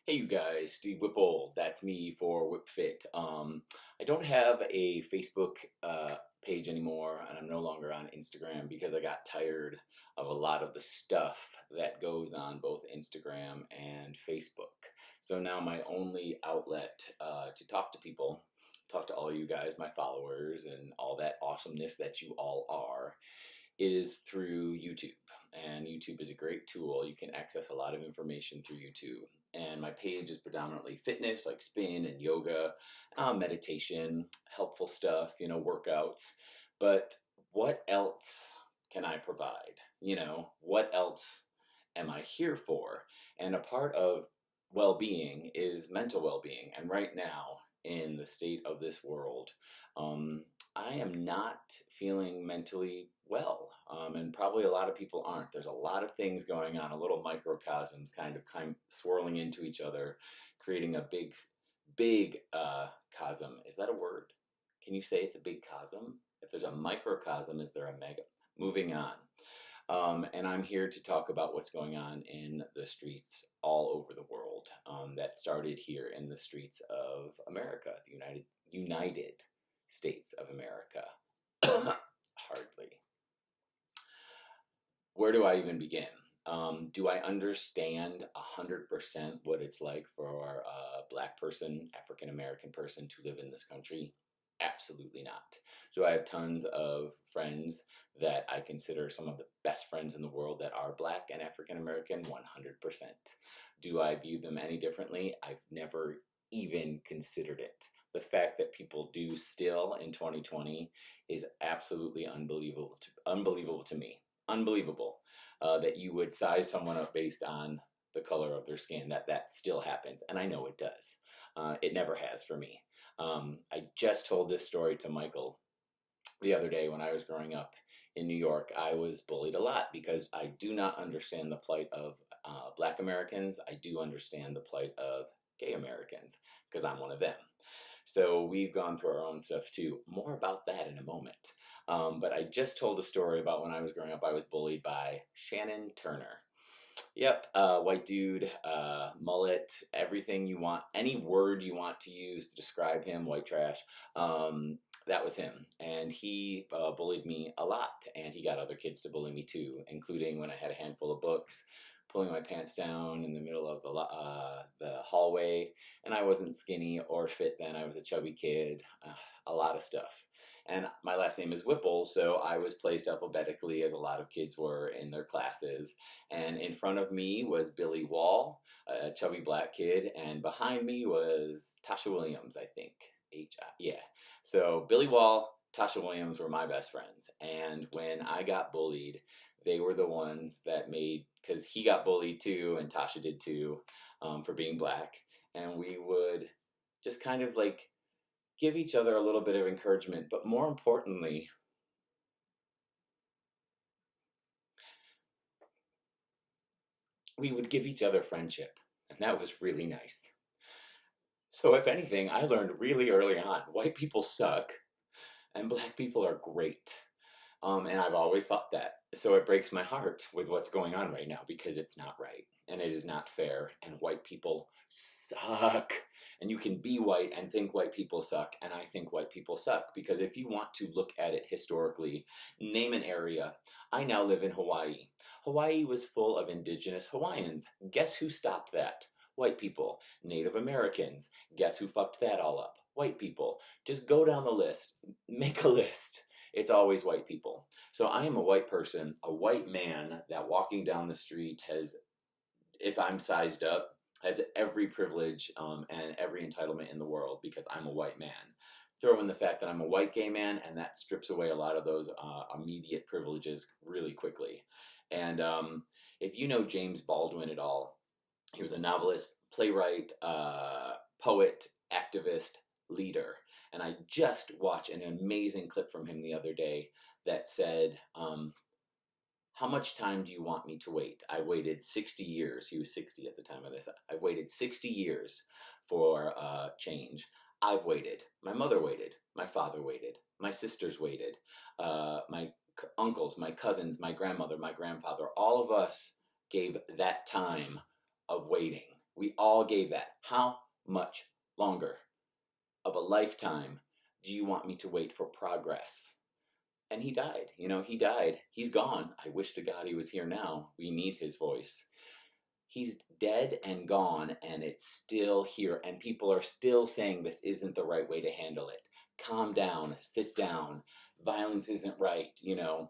Hey you guys, Steve Whipple. That's me for WHIPFIT. I don't have a Facebook page anymore, and I'm no longer on Instagram because I got tired of a lot of the stuff that goes on both Instagram and Facebook. So now my only outlet to talk to people, talk to all you guys, my followers, and all that awesomeness that you all are, is through YouTube. And YouTube is a great tool. You can access a lot of information through YouTube. And my page is predominantly fitness, like spin and yoga, meditation, helpful stuff, workouts. But what else can I provide? What else am I here for? And a part of well being is mental well being. And right now, in the state of this world, I am not feeling mentally well, and probably a lot of people aren't. There's a lot of things going on, a little microcosms kind of swirling into each other, creating a big cosm. Is that a word? Can you say it's a big cosm? If there's a microcosm, is there a mega? Moving on. And I'm here to talk about what's going on in the streets all over the world. That started here in the streets of America, the United States of America. Hardly. Where do I even begin? Do I understand 100% what it's like for a Black person, African American person to live in this country? Absolutely not. Do I have tons of friends that I consider some of the best friends in the world that are Black and African American? 100%. Do I view them any differently? I've never even considered it. The fact that people do still in 2020 is absolutely unbelievable to me. Unbelievable that you would size someone up based on the color of their skin. That still happens, and I know it does. It never has for me. I just told this story to Michael the other day. When I was growing up in New York, I was bullied a lot because I do not understand the plight of Black Americans. I do understand the plight of gay Americans because I'm one of them. So we've gone through our own stuff too. More about that in a moment. But I just told a story about when I was growing up, I was bullied by Shannon Turner. Yep, white dude, mullet, everything you want, any word you want to use to describe him, white trash. That was him, and he bullied me a lot, and he got other kids to bully me too, including when I had a handful of books, pulling my pants down in the middle of the hallway, and I wasn't skinny or fit then. I was a chubby kid, a lot of stuff. And my last name is Whipple, so I was placed alphabetically as a lot of kids were in their classes. And in front of me was Billy Wall, a chubby Black kid, and behind me was Tasha Williams, I think. Yeah. So Billy Wall, Tasha Williams were my best friends. And when I got bullied, they were the ones that made, because he got bullied too, and Tasha did too, for being Black. And we would just kind of like give each other a little bit of encouragement, but more importantly, we would give each other friendship. And that was really nice. So, if anything, I learned really early on white people suck and Black people are great. And I've always thought that. So it breaks my heart with what's going on right now because it's not right and it is not fair. And white people suck. And you can be white and think white people suck. And I think white people suck because if you want to look at it historically, name an area. I now live in Hawaii. Hawaii was full of indigenous Hawaiians. Guess who stopped that? White people. Native Americans. Guess who fucked that all up? White people. Just go down the list. Make a list. It's always white people. So I am a white person, a white man that walking down the street has, if I'm sized up, has every privilege and every entitlement in the world because I'm a white man. Throw in the fact that I'm a white gay man, and that strips away a lot of those immediate privileges really quickly. And if you know James Baldwin at all, he was a novelist, playwright, poet, activist, leader. And I just watched an amazing clip from him the other day that said, how much time do you want me to wait? I waited 60 years. He was 60 at the time of this. I've waited 60 years for change. I've waited. My mother waited. My father waited. My sisters waited. My uncles, my cousins, my grandmother, my grandfather, all of us gave that time of waiting. We all gave that. How much longer of a lifetime do you want me to wait for progress? And he died. You know, he died. He's gone. I wish to God he was here now. We need his voice. He's dead and gone, and it's still here. And people are still saying this isn't the right way to handle it. Calm down, sit down. Violence isn't right. You know,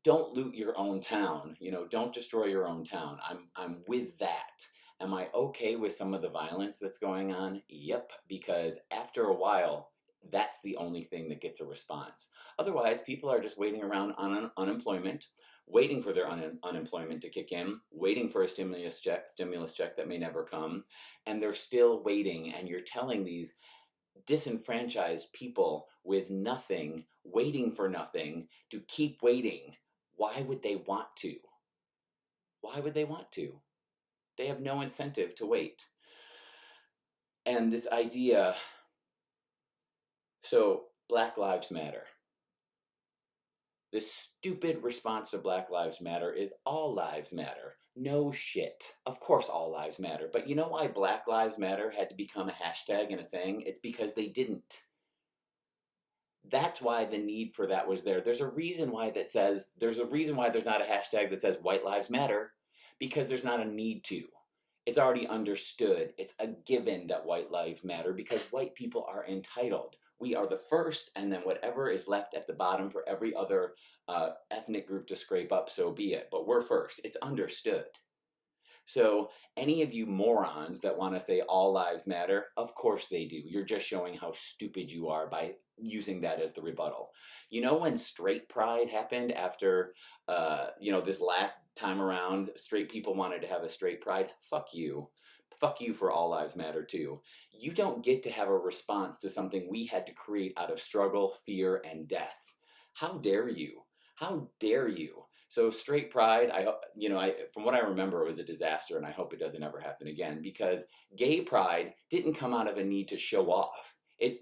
don't loot your own town. You know, don't destroy your own town. I'm with that. Am I okay with some of the violence that's going on? Yep, because after a while, that's the only thing that gets a response. Otherwise, people are just waiting around on unemployment, waiting for their unemployment to kick in, waiting for a stimulus check that may never come, and they're still waiting. And you're telling these disenfranchised people with nothing, waiting for nothing, to keep waiting. Why would they want to? Why would they want to? They have no incentive to wait. And this idea, so Black Lives Matter. This stupid response to Black Lives Matter is all lives matter. No shit. Of course all lives matter. But you know why Black Lives Matter had to become a hashtag and a saying? It's because they didn't. That's why the need for that was there. There's a reason why there's not a hashtag that says White Lives Matter, because there's not a need to. It's already understood. It's a given that white lives matter because white people are entitled. We are the first, and then whatever is left at the bottom for every other ethnic group to scrape up, so be it. But we're first. It's understood. So any of you morons that want to say all lives matter, of course they do. You're just showing how stupid you are by using that as the rebuttal. You know, when straight pride happened after, this last time around, straight people wanted to have a straight pride? Fuck you. Fuck you for all lives matter too. You don't get to have a response to something we had to create out of struggle, fear, and death. How dare you? How dare you? So straight pride, from what I remember, it was a disaster, and I hope it doesn't ever happen again, because gay pride didn't come out of a need to show off.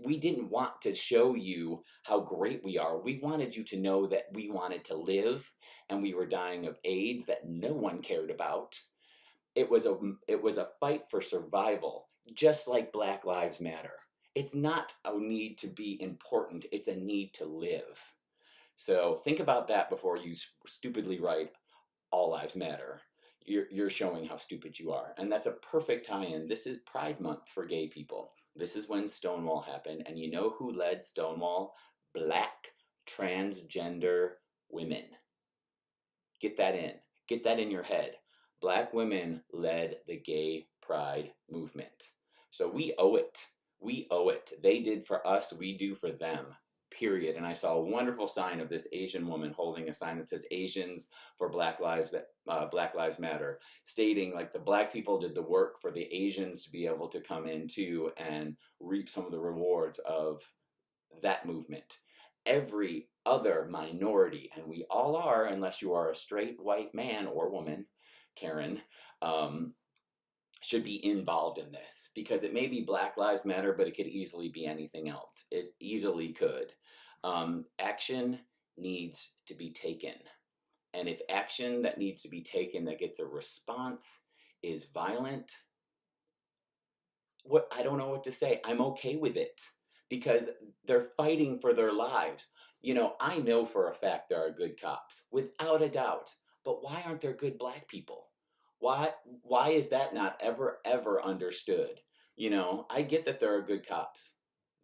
We didn't want to show you how great we are. We wanted you to know that we wanted to live, and we were dying of AIDS that no one cared about. It was a fight for survival, just like Black Lives Matter. It's not a need to be important. It's a need to live. So think about that before you stupidly write all lives matter. You're showing how stupid you are. And that's a perfect tie-in. This is Pride Month for gay people. This is when Stonewall happened. And you know who led Stonewall? Black transgender women. Get that in. Get that in your head. Black women led the gay pride movement. So we owe it. We owe it. They did for us, we do for them. Period. And I saw a wonderful sign of this Asian woman holding a sign that says Asians for Black Lives Matter, stating like the Black people did the work for the Asians to be able to come in too and reap some of the rewards of that movement. Every other minority, and we all are, unless you are a straight white man or woman, Karen, should be involved in this, because it may be Black Lives Matter, but it could easily be anything else. It easily could. Action needs to be taken. And if action that needs to be taken that gets a response is violent, I don't know what to say. I'm okay with it because they're fighting for their lives. You know, I know for a fact there are good cops, without a doubt. But why aren't there good Black people? Why is that not ever understood? You know, I get that there are good cops.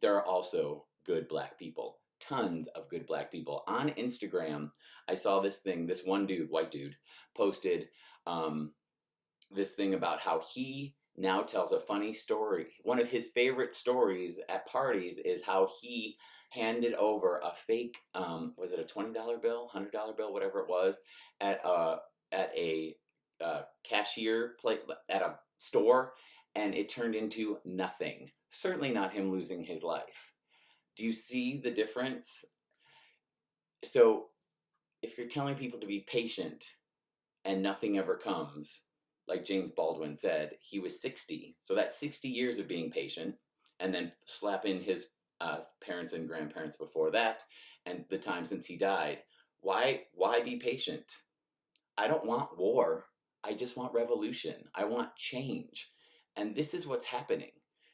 There are also good Black people. Tons of good Black people. On Instagram, I saw this thing, this one dude, white dude, posted this thing about how he now tells a funny story. One of his favorite stories at parties is how he handed over a fake, was it a $20 bill, $100 bill, whatever it was, at a cashier plate at a store, and it turned into nothing. Certainly not him losing his life. Do you see the difference? So if you're telling people to be patient and nothing ever comes, like James Baldwin said, he was 60. So that's 60 years of being patient, and then slap in his parents and grandparents before that, and the time since he died. Why be patient? I don't want war. I just want revolution. I want change. And this is what's happening.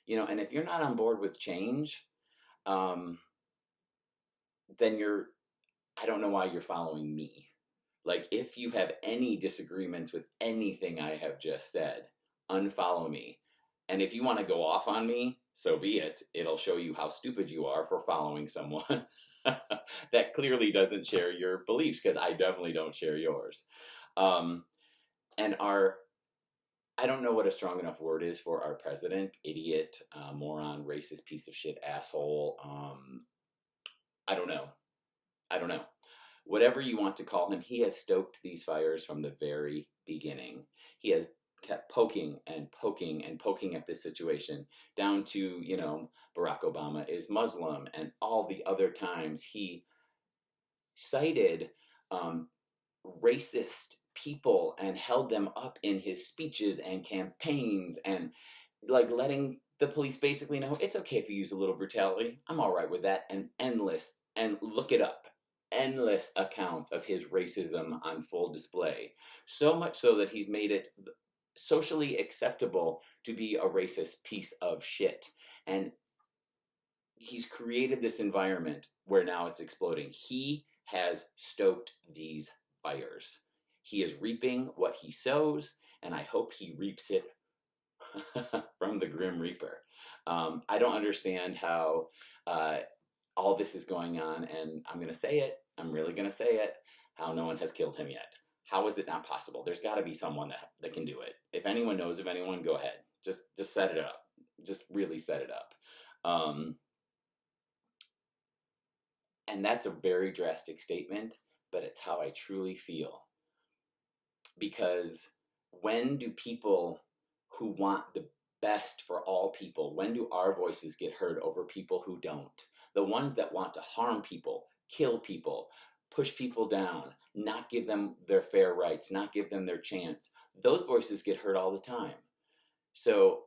And if you're not on board with change, um, then I don't know why you're following me. Like, if you have any disagreements with anything I have just said, unfollow me. And if you want to go off on me, so be it. It'll show you how stupid you are for following someone that clearly doesn't share your beliefs, because I definitely don't share yours. Um, and I don't know what a strong enough word is for our president. Idiot, moron, racist, piece of shit, asshole. I don't know. I don't know. Whatever you want to call him, he has stoked these fires from the very beginning. He has kept poking and poking and poking at this situation, down to, Barack Obama is Muslim, and all the other times he cited um, racist people and held them up in his speeches and campaigns, and like letting the police basically know it's okay if you use a little brutality. I'm all right with that. And look it up, endless accounts of his racism on full display. So much so that he's made it socially acceptable to be a racist piece of shit. And he's created this environment where now it's exploding. He has stoked these fires. He is reaping what he sows, and I hope he reaps it from the Grim Reaper. I don't understand how all this is going on, and I'm going to say it. I'm really going to say it. How no one has killed him yet. How is it not possible? There's got to be someone that can do it. If anyone knows of anyone, go ahead. Just set it up. Just really set it up. And that's a very drastic statement, but it's how I truly feel. Because when do people who want the best for all people, when do our voices get heard over people who don't? The ones that want to harm people, kill people, push people down, not give them their fair rights, not give them their chance, those voices get heard all the time. So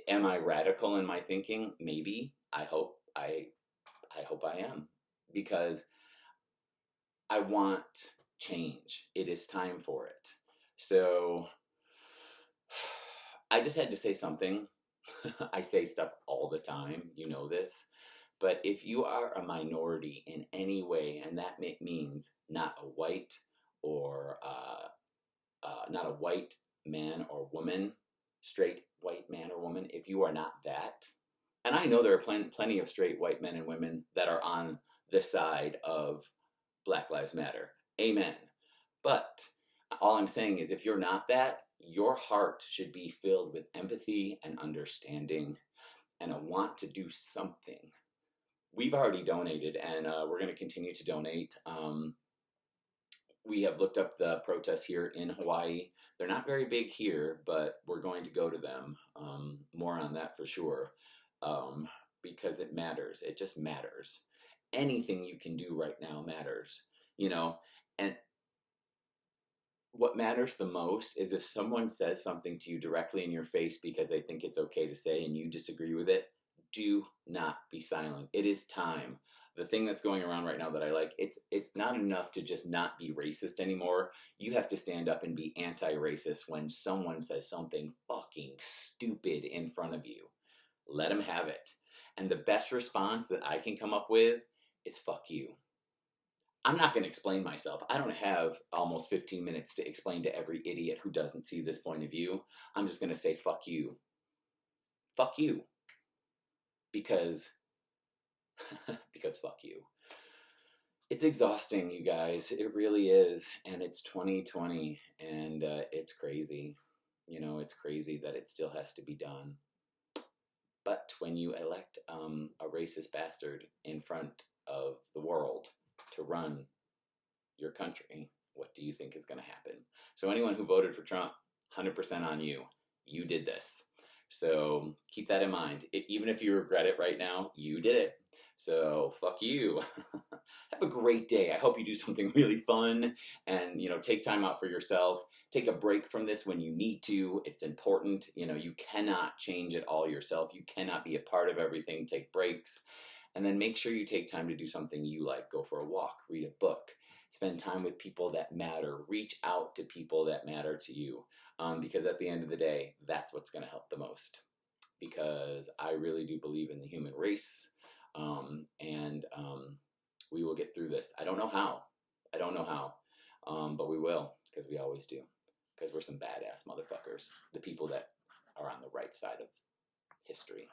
am I radical in my thinking? Maybe. I hope I am, because I want change. It is time for it. So I just had to say something. I say stuff all the time, you know this. But if you are a minority in any way, and that means not a white or not a white man or woman, straight white man or woman, if you are not that, and I know there are plenty of straight white men and women that are on the side of Black Lives Matter. Amen. But all I'm saying is, if you're not that, your heart should be filled with empathy and understanding and a want to do something. We've already donated, and we're going to continue to donate. We have looked up the protests here in Hawaii. They're not very big here, but we're going to go to them. More on that for sure, because it matters. It just matters. Anything you can do right now matters, and what matters the most is if someone says something to you directly in your face because they think it's okay to say and you disagree with it, do not be silent. It is time. The thing that's going around right now that I like, it's not enough to just not be racist anymore. You have to stand up and be anti-racist when someone says something fucking stupid in front of you. Let them have it. And the best response that I can come up with is fuck you. I'm not going to explain myself. I don't have almost 15 minutes to explain to every idiot who doesn't see this point of view. I'm just going to say fuck you. Fuck you. Because fuck you. It's exhausting, you guys. It really is. And it's 2020, and it's crazy. It's crazy that it still has to be done. But when you elect a racist bastard in front of the world to run your country, what do you think is going to happen? So anyone who voted for Trump, 100% on you. You did this. So keep that in mind. Even if you regret it right now, you did it. So fuck you. Have a great day. I hope you do something really fun and, take time out for yourself. Take a break from this when you need to. It's important. You cannot change it all yourself. You cannot be a part of everything. Take breaks. And then make sure you take time to do something you like. Go for a walk, read a book, spend time with people that matter, reach out to people that matter to you. because at the end of the day, that's what's going to help the most. Because I really do believe in the human race, and we will get through this. I don't know how. I don't know how, but we will, because we always do. Because we're some badass motherfuckers. The people that are on the right side of history.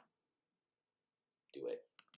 Do it.